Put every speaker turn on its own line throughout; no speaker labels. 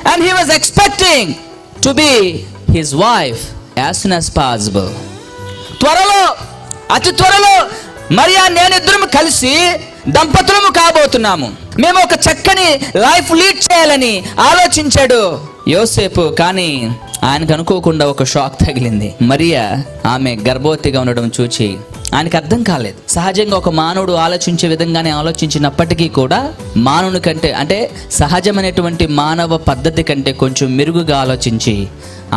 and he was expecting to be his wife as soon as possible. త్వరలో, అతి త్వరలో మరియా నేను ఇద్దరం కలిసి దంపతులము కాబోతున్నాము, మేము ఒక చక్కని లైఫ్ లీడ్ చేయాలని ఆలోచించాడు యోసేపు. కానీ ఆయనకు అనుకోకుండా ఒక షాక్ తగిలింది. మరియా ఆమె గర్భవతిగా ఉండడం చూచి ఆయనకు అర్థం కాలేదు. సహజంగా ఒక మానవుడు ఆలోచించే విధంగానే ఆలోచించినప్పటికీ కూడా మానవుని కంటే, అంటే సహజమైనటువంటి మానవ పద్ధతి కంటే కొంచెం మెరుగుగా ఆలోచించి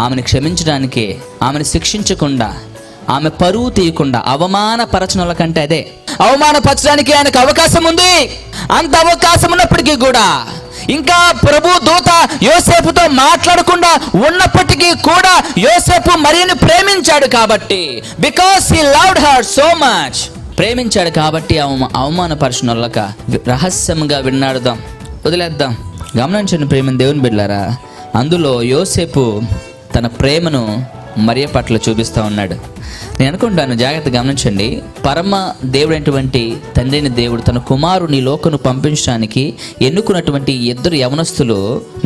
ఆమెను క్షమించడానికి, ఆమెను శిక్షించకుండా, ఆమె పరువు తీయకుండా అవమానపరచనల కంటే అదే అవమానపరచడానికి ఆయనకు అవకాశం ఉంది. అంత అవకాశం ఉన్నప్పటికీ కూడా, ఇంకా ప్రభు దూత యోసేపుతో మాట్లాడకుండా ఉన్నప్పటికీ కూడా యోసేపు మరియను ప్రేమించాడు కాబట్టి, because he loved her so much, ప్రేమించాడు కాబట్టి అవమానపరచనొల్లక రహస్యంగా విన్నాడుదాం, వదిలేద్దాం. గమనించండి ప్రేమ దేవుని బిడ్డలారా, అందులో యోసేపు తన ప్రేమను మరియ పట్ల చూపిస్తూ ఉన్నాడు. నేను అనుకుంటాను, జాగ్రత్త గమనించండి, పరమ దేవుడైనటువంటి తండ్రి అయిన దేవుడు తన కుమారుని లోకను పంపించడానికి ఎన్నుకున్నటువంటి ఇద్దరు యవనస్తులు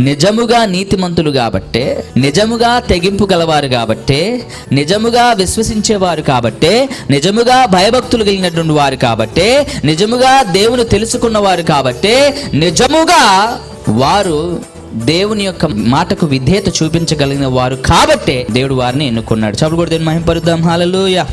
నిజముగా నీతిమంతులు కాబట్టే, నిజముగా తెగింపు గలవారు కాబట్టే, నిజముగా విశ్వసించేవారు కాబట్టే, నిజముగా భయభక్తులు కలిగినటువంటి వారు కాబట్టే, నిజముగా దేవుని తెలుసుకున్నవారు కాబట్టే, నిజముగా వారు దేవుని యొక్క మాటకు విధేయత చూపించగలిగిన వారు కాబట్టే దేవుడు వారిని ఎన్నుకున్నాడు. చప్పుడు కూడా దేవుని మహిమపరుద్దాం. హల్లెలూయా.